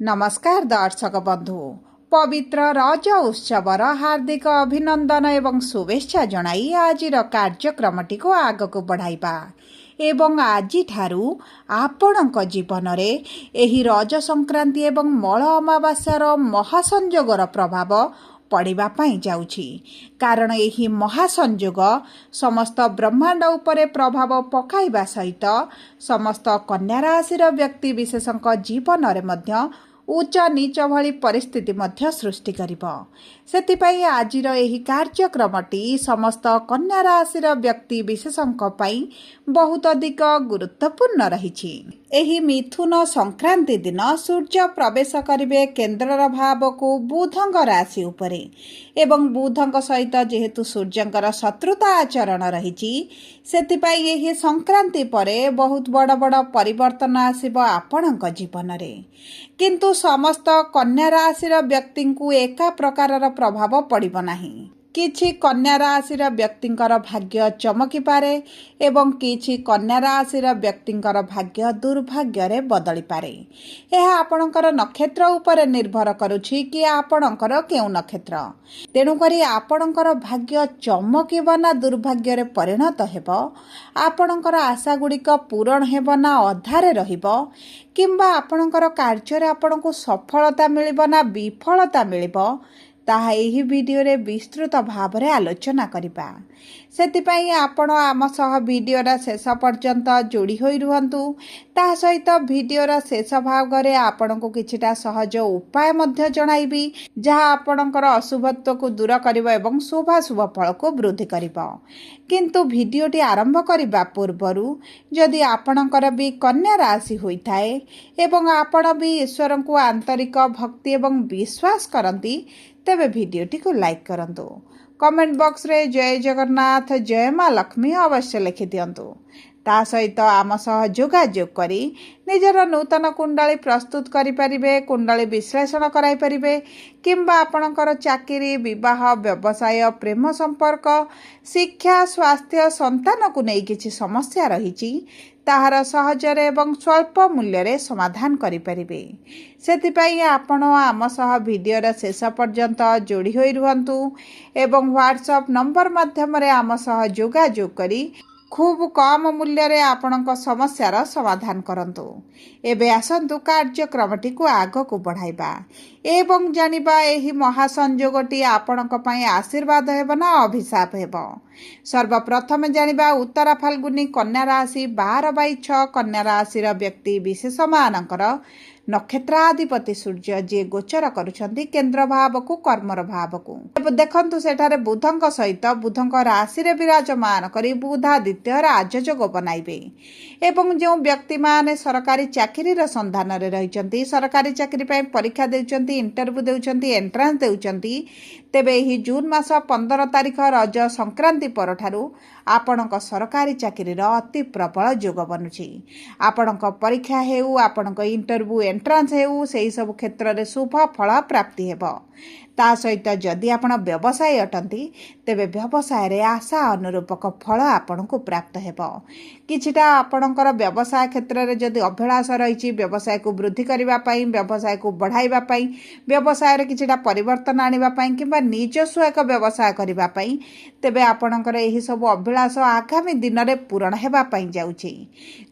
नमस्कार दर्शक बंधु पवित्र रज उत्सवर हार्दिक अभिनंदन एवं शुभेच्छा जणाई आज कार्यक्रमटी को आग को बढ़ाइबा एवं आज आपण जीवन में एही रज संक्रांति एवं मल अमावास्यार महासंजोगर प्रभाव पड़िबा पई जाउछि कारण एही महासंजोग समस्त ब्रह्मांड उपरे प्रभाव पकाइबा सहित समस्त कन्या राशिर व्यक्ति विशेषक जीवन रे मध्य उच्च नीच भली परिस्थिति मध्य सृष्टि करिब सेतिपई आजिर एही कार्यक्रमटी समस्त कन्या राशिर व्यक्ति विशेषक पई बहुत अधिक गुरुत्वपूर्ण रहिछि। एही मिथुन संक्रांति दिन सूर्य प्रवेश करिवे केन्द्रर भाव को बुधंग राशि उपरे एवं बुधंग सहित जेहेतु सूर्यंकर शत्रुता आचरण रहिछि सेतिपई एही संक्रांति परे बहुत बड़ बड़ परिवर्तन आसिब आपणक जीवन रे किंतु समस्त कन्या राशिर व्यक्ति को एका प्रकारर प्रभाव पड़िब नाही। किछि कन्या राशिर व्यक्तिंकर भाग्य चमकी पारे एवं किछि कन्या राशिर व्यक्तिंकर भाग्य दुर्भाग्य रे बदली पारे। यह आपणकर नक्षत्र उपरे निर्भर करुछि कि आपणकर केउ नक्षत्र तेणु करी आपणकर भाग्य चमकीब ना दुर्भाग्य रे परिणत हेब आपणकर आशा गुड़िक पूरण हेब ना अधारे रहिब किंबा आपणकर कार्य रे आपणको सफलता मिलिब ना विफलता मिलिब ताहा एही वीडियो रे विस्तृत भाव रे आलोचना करिबा सेतिपई आपण आम सह वीडियो रा शेष पर्यंत जोड़ी होई रुहंतु ता सहित वीडियो रा शेष भाग रे आपनको किछिटा सहज उपाय मध्य जणाइबी जहा आपणकर अशुभत्व को दूर करिवो एवं शुभाशुभ फल को वृद्धि करिवो किंतु वीडियोटी आरंभ करिबा पूर्वरु जदि आपणकर भी कन्या राशि होइथाए एवं आपण भी ईश्वर को आंतरिक भक्ति एवं विश्वास करंती तेबे वीडियोटी को लाइक करंतु कमेंट बॉक्स रे जय जगन्नाथ जय माँ लक्ष्मी अवश्य लिखि दियंतु ता सहित आम सह जोगाजोग करी निजर नूतन कुंडली प्रस्तुत करि परिबे कुंडली विश्लेषण कराई परिबे किंबा आपणकर चाकरी विवाह व्यवसाय प्रेम संपर्क शिक्षा स्वास्थ्य संतान को नहीं किछि समस्या रहिछि ताहार सहजरे एवं स्वल्प मूल्य रे समाधान करि परिबे सेतिपई आपण आम सह वीडियो रा शेष पर्यंत जोड़ी होई रुहंतु एवं व्हाट्सएप नंबर माध्यम रे आम सह जोगाजोग करी खूब कम मूल्य रे आपणक समस्यार समाधान करंतु। एबे आसंतु कार्यक्रमटी को आग को बढ़ाइबा एवं जानिबा एही महासंजोगटी आपणक पई आशीर्वाद हेब ना अभिशाप हेब। सर्वप्रथम जानिबा उत्तरा फाल्गुनी कन्या राशि 12/6 कन्या राशिर व्यक्ति विशेष मानकर नक्षत्राधिपति सूर्य जे गोचर करुछंती केंद्र भाव को कर्मर भाव को देखंतु सेठारे बुधंक सहित बुधंक राशि रे विराजमान करी बुधादित्य राजयोग बनाइबे एवं जो व्यक्ति माने सरकारी चाकरी रो संधान रे रहिचंती सरकारी चाकरी पय परीक्षा देउचंती इंटरव्यू देउचंती एंट्रांस देउचंती तेबे ही जून मास 15 तारिख रज संक्रांति परठारु आपणक सरकारी चाकरी रो अति प्रबल योग बनुछि आपणक परीक्षा हेउ आपणक इंटरव्यू एंट्रांस हेउ सेही सब क्षेत्र रे शुभ फल प्राप्ति हेबो ता सहित जदि आपण व्यवसाय अटंती तेबे व्यवसाय रे आशा अनुरूपक फल आपण को प्राप्त हेबो किछिटा आपणकर व्यवसाय क्षेत्र रे जदि अभिलाष रहिछि व्यवसाय को वृद्धि करिबा पई व्यवसाय को बढ़ाइबा पई व्यवसाय रे किछिटा परिवर्तन आनिबा पई किबा निजस्व एक व्यवसाय करिबा पई तेबे आपणकर एही सब अभिलाष आगामी दिन रे पूर्ण हेबा पई जाउछि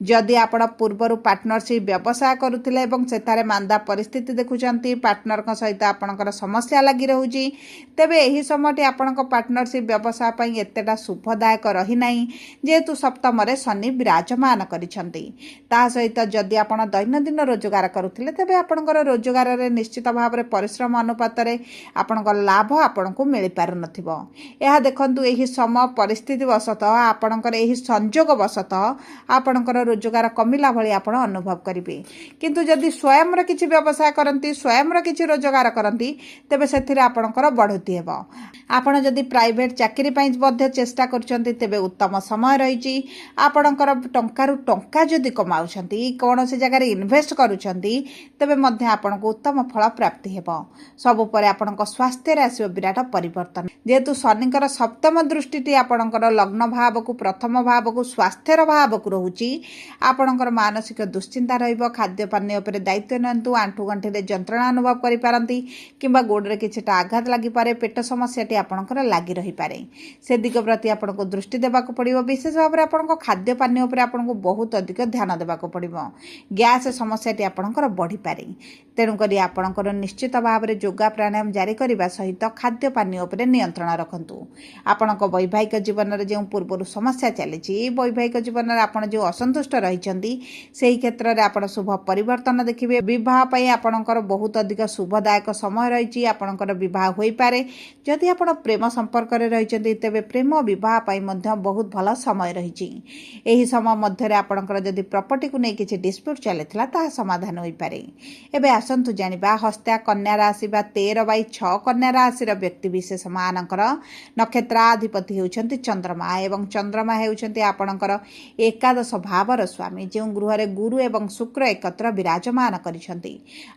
जदि आपण पूर्वरु पार्टनरशिप व्यवसाय करूथिले एवं सेतारे मांदा परिस्थिति देखुचंती पार्टनर का सहित आपणकर समस्या लगी रहुछि तेबे एही समयटी आपणक पार्टनरशिप व्यवसाय पई एतेटा शुभदायक रही नाही जेतु सप्तम रे शनि विराजमान करिसंती ता सहित जदि आपण दैनंदिन रोजगार करूथिले तेबे आपणकर रोजगार रे निश्चित भाव रे परिश्रम अनुपात रे आपणकर लाभ आपणको मिलि पार नथिबो एहा देखंतु एही सम परिस्थिति वशत आपणकर एही संजोग वशत आपणकर रोजगार कमिला भली आपण अनुभव करिवे किंतु जदि स्वयं रे किछि व्यवसाय करंती स्वयं रे किछि रोजगार करंती तेबे ସେଥିରେ ଆପଣଙ୍କର ବଢ଼ୁତି ହେବ। ଆପଣ ଯଦି ପ୍ରାଇଭେଟ୍ ଚାକିରି ପାଇଁ ମଧ୍ୟ ଚେଷ୍ଟା କରୁଛନ୍ତି ତେବେ ଉତ୍ତମ ସମୟ ରହିଛି। ଆପଣଙ୍କର ଟଙ୍କାରୁ ଟଙ୍କା ଯଦି କମାଉଛନ୍ତି, କୌଣସି ଜାଗାରେ ଇନଭେଷ୍ଟ କରୁଛନ୍ତି, ତେବେ ମଧ୍ୟ ଆପଣଙ୍କୁ ଉତ୍ତମ ଫଳ ପ୍ରାପ୍ତି ହେବ। ସବୁ ପରେ ଆପଣଙ୍କ ସ୍ୱାସ୍ଥ୍ୟରେ ଆସିବ ବିରାଟ ପରିବର୍ତ୍ତନ। ଯେହେତୁ ଶନିଙ୍କର ସପ୍ତମ ଦୃଷ୍ଟିଟି ଆପଣଙ୍କର ଲଗ୍ନ ଭାବକୁ, ପ୍ରଥମ ଭାବକୁ, ସ୍ୱାସ୍ଥ୍ୟର ଭାବକୁ ରହୁଛି, ଆପଣଙ୍କର ମାନସିକ ଦୁଶ୍ଚିନ୍ତା ରହିବ। ଖାଦ୍ୟ ପାନୀୟ ଉପରେ ଦାୟିତ୍ୱ ନିଅନ୍ତୁ। ଆଣ୍ଠୁ ଗଣ୍ଠିରେ ଯନ୍ତ୍ରଣା ଅନୁଭବ କରିପାରନ୍ତି କିମ୍ବା ଗୋଡ଼ରେ କିଛିଟା ଆଘାତ ଲାଗିପାରେ। ପେଟ ସମସ୍ୟାଟି ଆପଣଙ୍କର ଲାଗି ରହିପାରେ। ସେ ଦିଗ ପ୍ରତି ଆପଣଙ୍କୁ ଦୃଷ୍ଟି ଦେବାକୁ ପଡ଼ିବ। ବିଶେଷ ଭାବରେ ଆପଣଙ୍କ ଖାଦ୍ୟ ପାନୀୟ ଉପରେ ଆପଣଙ୍କୁ ବହୁତ ଅଧିକ ଧ୍ୟାନ ଦେବାକୁ ପଡ଼ିବ। ଗ୍ୟାସ୍ ସମସ୍ୟାଟି ଆପଣଙ୍କର ବଢ଼ିପାରେ। ତେଣୁକରି ଆପଣଙ୍କର ନିଶ୍ଚିତ ଭାବରେ ଯୋଗ ପ୍ରାଣାୟାମ ଜାରି କରିବା ସହିତ ଖାଦ୍ୟ ପାନୀୟ ଉପରେ ନିୟନ୍ତ୍ରଣ ରଖନ୍ତୁ। ଆପଣଙ୍କ ବୈବାହିକ ଜୀବନରେ ଯେଉଁ ପୂର୍ବରୁ ସମସ୍ୟା ଚାଲିଛି, ବୈବାହିକ ଜୀବନରେ ଆପଣ ଯେଉଁ ଅସନ୍ତୁଷ୍ଟ ରହିଛନ୍ତି, ସେହି କ୍ଷେତ୍ରରେ ଆପଣ ଶୁଭ ପରିବର୍ତ୍ତନ ଦେଖିବେ। ବିବାହ ପାଇଁ ଆପଣଙ୍କର ବହୁତ ଅଧିକ ଶୁଭଦାୟକ ସମୟ ରହିଛି। ଆପଣଙ୍କର ବିବାହ ହୋଇପାରେ। ଯଦି ଆପଣ ପ୍ରେମ ସମ୍ପର୍କରେ ରହିଛନ୍ତି ତେବେ ପ୍ରେମ ବିବାହ ପାଇଁ ମଧ୍ୟ ବହୁତ ଭଲ ସମୟ ରହିଛି। ଏହି ସମୟ ମଧ୍ୟରେ ଆପଣଙ୍କର ଯଦି ପ୍ରପର୍ଟିକୁ ନେଇ କିଛି ଡିସ୍ପ୍ୟୁଟ୍ ଚାଲିଥିଲା ତାହା ସମାଧାନ ହୋଇପାରେ। ଏବେ ଆସନ୍ତୁ ଜାଣିବା ହସ୍ତା କନ୍ୟା ରାଶି ବା 13/6 କନ୍ୟା ରାଶିର ବ୍ୟକ୍ତିବିଶେଷ ମାନଙ୍କର ନକ୍ଷତ୍ରାଧିପତି ହେଉଛନ୍ତି ଚନ୍ଦ୍ରମା ଏବଂ ଚନ୍ଦ୍ରମା ହେଉଛନ୍ତି ଆପଣଙ୍କର ଏକାଦଶ ଭାବର ସ୍ୱାମୀ, ଯେଉଁ ଗୃହରେ ଗୁରୁ ଏବଂ ଶୁକ୍ର ଏକତ୍ର ବିରାଜମାନ କରିଛନ୍ତି।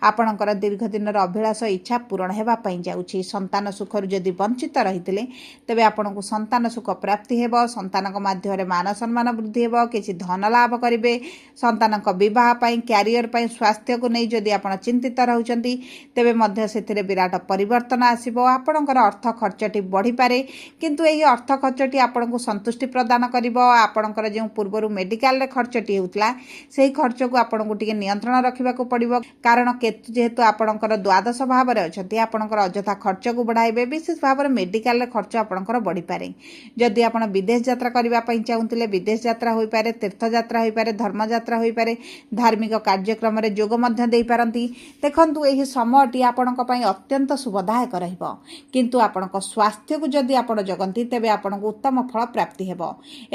ଆପଣଙ୍କର ଦୀର୍ଘ ଦିନର ଅଭିଳାଷ ଇଚ୍ଛା ପୂରଣ ହେବା ପାଇଁ ଯାଉଛି। ସନ୍ତାନ ସୁଖରୁ ଯଦି ବଞ୍ଚିତ ରହିଥିଲେ ତେବେ ଆପଣଙ୍କୁ ସନ୍ତାନ ସୁଖ ପ୍ରାପ୍ତି ହେବ। ସନ୍ତାନଙ୍କ ମାଧ୍ୟମରେ ମାନ ସମ୍ମାନ ବୃଦ୍ଧି ହେବ। କିଛି ଧନ ଲାଭ କରିବେ। ସନ୍ତାନଙ୍କ ବିବାହ ପାଇଁ, କ୍ୟାରିୟର ପାଇଁ, ସ୍ୱାସ୍ଥ୍ୟକୁ ନେଇ ଯଦି ଆପଣ ଚିନ୍ତିତ ରହୁଛନ୍ତି ତେବେ ମଧ୍ୟ ସେଥିରେ ବିରାଟ ପରିବର୍ତ୍ତନ ଆସିବ। ଆପଣଙ୍କର ଅର୍ଥ ଖର୍ଚ୍ଚଟି ବଢ଼ିପାରେ, କିନ୍ତୁ ଏହି ଅର୍ଥ ଖର୍ଚ୍ଚଟି ଆପଣଙ୍କୁ ସନ୍ତୁଷ୍ଟି ପ୍ରଦାନ କରିବ। ଆପଣଙ୍କର ଯେଉଁ ପୂର୍ବରୁ ମେଡ଼ିକାଲରେ ଖର୍ଚ୍ଚଟି ହେଉଥିଲା ସେହି ଖର୍ଚ୍ଚକୁ ଆପଣଙ୍କୁ ଟିକେ ନିୟନ୍ତ୍ରଣ ରଖିବାକୁ ପଡ଼ିବ। କାରଣ କେତୁ ଯେହେତୁ ଆପଣଙ୍କର ଦ୍ୱାଦଶ ଭାବରେ ଅଛନ୍ତି, ଆପଣଙ୍କର ଅଯଥା ଖର୍ଚ୍ଚକୁ ବଢ଼ାଇବେ। ବିଶେଷ ଭାବରେ ମେଡ଼ିକାଲରେ ଖର୍ଚ୍ଚ ଆପଣଙ୍କର ବଢ଼ିପାରେ। ଯଦି ଆପଣ ବିଦେଶ ଯାତ୍ରା କରିବା ପାଇଁ ଚାହୁଁଥିଲେ ବିଦେଶ ଯାତ୍ରା ହୋଇପାରେ, ତୀର୍ଥଯାତ୍ରା ହୋଇପାରେ, ଧର୍ମଯାତ୍ରା ହୋଇପାରେ, ଧାର୍ମିକ କାର୍ଯ୍ୟକ୍ରମରେ ଯୋଗ ମଧ୍ୟ ଦେଇପାରନ୍ତି। ଦେଖନ୍ତୁ ଏହି ସମୟଟି ଆପଣଙ୍କ ପାଇଁ ଅତ୍ୟନ୍ତ ଶୁଭଦାୟକ ରହିବ, କିନ୍ତୁ ଆପଣଙ୍କ ସ୍ୱାସ୍ଥ୍ୟକୁ ଯଦି ଆପଣ ଜଗନ୍ତି ତେବେ ଆପଣଙ୍କୁ ଉତ୍ତମ ଫଳ ପ୍ରାପ୍ତି ହେବ।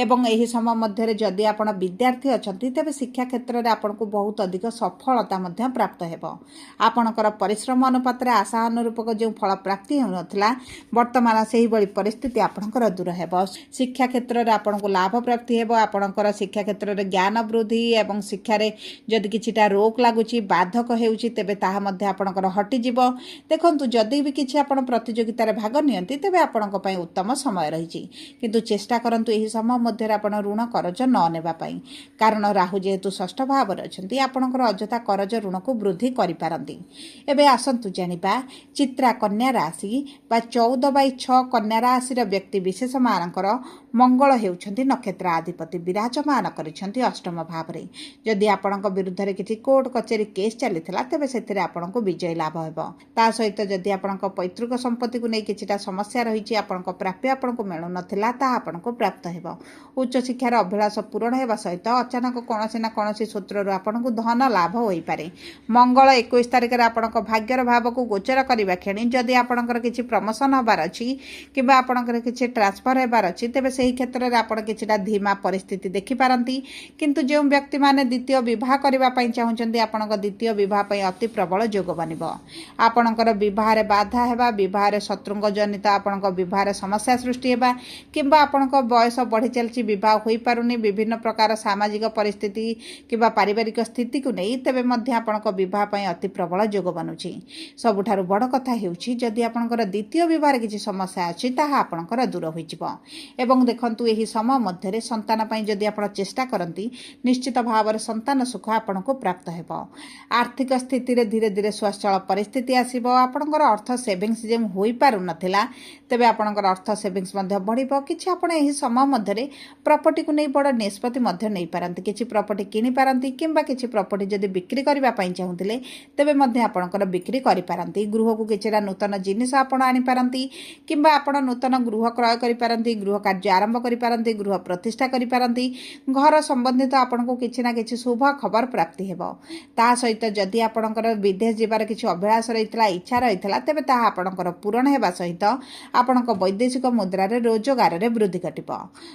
ଏବଂ ଏହି ସମୟ ମଧ୍ୟରେ ଯଦି ଆପଣ ବିଦ୍ୟାର୍ଥୀ ଅଛନ୍ତି ତେବେ ଶିକ୍ଷା କ୍ଷେତ୍ରରେ ଆପଣଙ୍କୁ ବହୁତ ଅଧିକ ସଫଳତା ମଧ୍ୟ ପ୍ରାପ୍ତ ହେବ। ଆପଣଙ୍କର ପରିଶ୍ରମ ଅନୁପାତରେ ଆଶା ଅନୁରୂପକ ଯେଉଁ ଫଳ ପ୍ରାପ୍ତି ହେଉନଥିଲା, ବର୍ତ୍ତମାନ ସେହିଭଳି ପରିସ୍ଥିତି ଆପଣଙ୍କର ଦୂର ହେବ। ଶିକ୍ଷା କ୍ଷେତ୍ରରେ ଆପଣଙ୍କୁ ଲାଭ ପ୍ରାପ୍ତି ହେବ। ଆପଣଙ୍କର ଶିକ୍ଷା କ୍ଷେତ୍ରରେ ଜ୍ଞାନ ବୃଦ୍ଧି ଏବଂ ଶିକ୍ଷାରେ ଯଦି କିଛିଟା ରୋକ ଲାଗୁଛି, ବାଧକ ହେଉଛି, ତେବେ ତାହା ମଧ୍ୟ ଆପଣଙ୍କର ହଟିଯିବ। ଦେଖନ୍ତୁ ଯଦି ବି କିଛି ଆପଣ ପ୍ରତିଯୋଗିତାରେ ଭାଗ ନିଅନ୍ତି ତେବେ ଆପଣଙ୍କ ପାଇଁ ଉତ୍ତମ ସମୟ ରହିଛି, କିନ୍ତୁ ଚେଷ୍ଟା କରନ୍ତୁ ଏହି ସମୟ ମଧ୍ୟରେ ଆପଣ ଋଣ କରଜ ନ ନେବା ପାଇଁ। କାରଣ ରାହୁ ଯେହେତୁ ଷଷ୍ଠ ଭାବରେ ଅଛନ୍ତି, ଆପଣଙ୍କର ଅଯଥା କରଜ ଋଣକୁ ବୃଦ୍ଧି କରିପାରନ୍ତି। ଏବେ ଆସନ୍ତୁ ଜାଣିବା ଚିତ୍ରା କନ୍ୟା ରାଶି ବା 14/6 କନ୍ୟା ରାଶିର ବ୍ୟକ୍ତି ବିଶେଷ ମାନଙ୍କର ମଙ୍ଗଳ ହେଉଛନ୍ତି ନକ୍ଷତ୍ରାଧିପତି, ବିରାଜମାନ କରିଛନ୍ତି ଅଷ୍ଟମ ଭାବରେ। ଯଦି ଆପଣଙ୍କ ବିରୁଦ୍ଧରେ କିଛି କୋର୍ଟ କଚେରୀ କେସ୍ ଚାଲିଥିଲା ତେବେ ସେଥିରେ ଆପଣଙ୍କୁ ବିଜୟ ଲାଭ ହେବ। ତା ସହିତ ଯଦି ଆପଣଙ୍କ ପୈତୃକ ସମ୍ପତ୍ତିକୁ ନେଇ କିଛିଟା ସମସ୍ୟା ରହିଛି, ଆପଣଙ୍କ ପ୍ରାପ୍ୟ ଆପଣଙ୍କୁ ମିଳୁନଥିଲା, ତାହା ଆପଣଙ୍କୁ ପ୍ରାପ୍ତ ହେବ। ଉଚ୍ଚଶିକ୍ଷାର ଅଭିଳାଷ ପୂରଣ ହେବା ସହିତ ଅଚାନକ କୌଣସି ନା କୌଣସି ସୂତ୍ରରୁ ଆପଣଙ୍କୁ ଧନ ଲାଭ ହୋଇପାରେ। ମଙ୍ଗଳ 21 ତାରିଖରେ ଆପଣଙ୍କ ଭାଗ୍ୟର ଭାବକୁ ଗୋଚର କରିବା କ୍ଷଣି ଯଦି ଆପଣଙ୍କର କିଛି ପ୍ରମୋସନ ହେବାର ଅଛି କିମ୍ବା ଆପଣଙ୍କର କିଛି ଟ୍ରାନ୍ସଫର ହେବାର ଅଛି ତେବେ ସେହି କ୍ଷେତ୍ରରେ ଆପଣ କିଛିଟା ଧୀମା ପରିସ୍ଥିତି ଦେଖିପାରନ୍ତି। କିନ୍ତୁ ଯେଉଁ ବ୍ୟକ୍ତିମାନେ ଦ୍ୱିତୀୟ ବିବାହ କରିବା ପାଇଁ ଚାହୁଁଛନ୍ତି, ଆପଣଙ୍କ ଦ୍ୱିତୀୟ ବିବାହ ପାଇଁ ଅତି ପ୍ରବଳ ଯୋଗ ବନିବ। ଆପଣଙ୍କର ବିବାହରେ ବାଧା ହେବା, ବିବାହରେ ଶତ୍ରୁଙ୍କ ଜନିତ ଆପଣଙ୍କ ବିବାହରେ ସମସ୍ୟା ସୃଷ୍ଟି ହେବା କିମ୍ବା ଆପଣଙ୍କ ବୟସ ବଢ଼ି ଚାଲିଛି, ବିବାହ ହୋଇପାରୁନି, ବିଭିନ୍ନ ପ୍ରକାର ସାମାଜିକ ପରିସ୍ଥିତି କିମ୍ବା ପାରିବାରିକ ସ୍ଥିତିକୁ ନେଇ ତେବେ ମଧ୍ୟ ଆପଣଙ୍କ ବିବାହ ପାଇଁ ଅତି ପ୍ରବଳ ଯୋଗ ବନୁଛି। ସବୁଠାରୁ ବଡ଼ କଥା ହେଉଛି ଯଦି ଆପଣଙ୍କର ଦ୍ୱିତୀୟ ବିବାହରେ କିଛି ସମସ୍ୟା ଅଛି ତାହା ଆପଣଙ୍କର ଦୂର ହୋଇଯିବ। ଏବଂ ଦେଖନ୍ତୁ ଏହି ସମୟ ମଧ୍ୟରେ ସନ୍ତାନ ପାଇଁ ଯଦି ଆପଣ ଚେଷ୍ଟା କରନ୍ତି ନିଶ୍ଚିତ ଭାବରେ ସନ୍ତାନ ସୁଖ ଆପଣଙ୍କୁ ପ୍ରାପ୍ତ ହେବ। ଆର୍ଥିକ ସ୍ଥିତିରେ ଧୀରେ ଧୀରେ ସ୍ୱଚ୍ଛଳ ପରିସ୍ଥିତି ଆସିବ। ଆପଣଙ୍କର ଅର୍ଥ ସେଭିଙ୍ଗସ୍ ଯେଉଁ ହୋଇପାରୁନଥିଲା ତେବେ ଆପଣଙ୍କର ଅର୍ଥ ସେଭିଙ୍ଗସ୍ ମଧ୍ୟ ବଢ଼ିବ। କିଛି ଆପଣ ଏହି ସମୟ ମଧ୍ୟରେ ପ୍ରପର୍ଟିକୁ ନେଇ ବଡ଼ ନିଷ୍ପତ୍ତି ମଧ୍ୟ ନେଇପାରନ୍ତି। କିଛି ପ୍ରପର୍ଟି କିଣିପାରନ୍ତି କିମ୍ବା କିଛି ପ୍ରପର୍ଟି ଯଦି ବିକ୍ରି କରିବା ପାଇଁ ଚାହୁଁଥିଲେ ତେବେ ମଧ୍ୟ ଆପଣଙ୍କର ବିକ୍ରି କରିପାରନ୍ତି। ଗୃହକୁ କିଛିଟା ନୂତନ ଜିନିଷ ଆପଣ ଆଣିପାରନ୍ତି କିମ୍ବା ଆପଣ ନୂତନ ଗୃହ କ୍ରୟ କରିପାରନ୍ତି, ଗୃହ କାର୍ଯ୍ୟ ଆରମ୍ଭ କରିପାରନ୍ତି, ଗୃହ ପ୍ରତିଷ୍ଠା କରିପାରନ୍ତି। ଘର ସମ୍ବନ୍ଧିତ ଆପଣଙ୍କୁ କିଛି ନା କିଛି ଶୁଭ ଖବର ପ୍ରାପ୍ତି ହେବ। ତା ସହିତ ଯଦି ଆପଣଙ୍କର आपणकर विदेश जीवार किसी अभिलाष रही इच्छा रही तेज ताहा आपणकर पूरण होगा सहित आपण वैदेशिक मुद्रार रोजगार में वृद्धि घटव।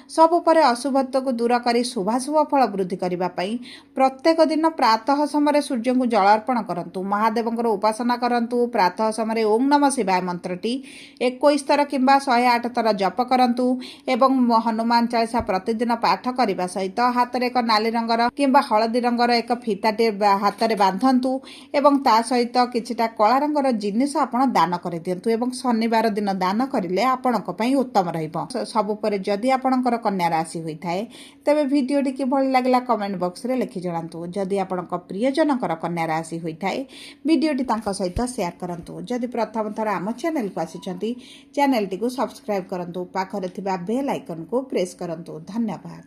सबुपर अशुभत्व को दूर कर शुभाशुभ फल वृद्धि करने प्रत्येक दिन प्रातः समय सूर्य को जल अर्पण करूँ। महादेव उपासना करूँ। प्रातः समय ओम नमः शिवाय मंत्रटी 21 थर कि 108 थर जप करूँ एवं हनुमान चालीसा प्रतिदिन पाठ करने सहित हाथ में एक नाली रंगर कि हलदी रंगर एक फिताटे हाथ में बांधतु एवं ता सहित किछिटा कला रंगर जिनिस आपण दान कर दिंतु एवं शनिवार दिन दान करें आपणक उत्तम सबुपर जदि आपणकर कन्या राशि होता है तेरे भिडटी किभली लगला कमेंट बॉक्स रे लिखि जणातु। जदि आपणक प्रियजनकर कन्या राशि होता है भिडटी सहित शेयर करंतु। जदि प्रथम थर आम चैनल को आसी चैनल टी को सब्सक्राइब करंतु। पाखरे थिबा बेल आइकन को प्रेस करंतु। धन्यवाद।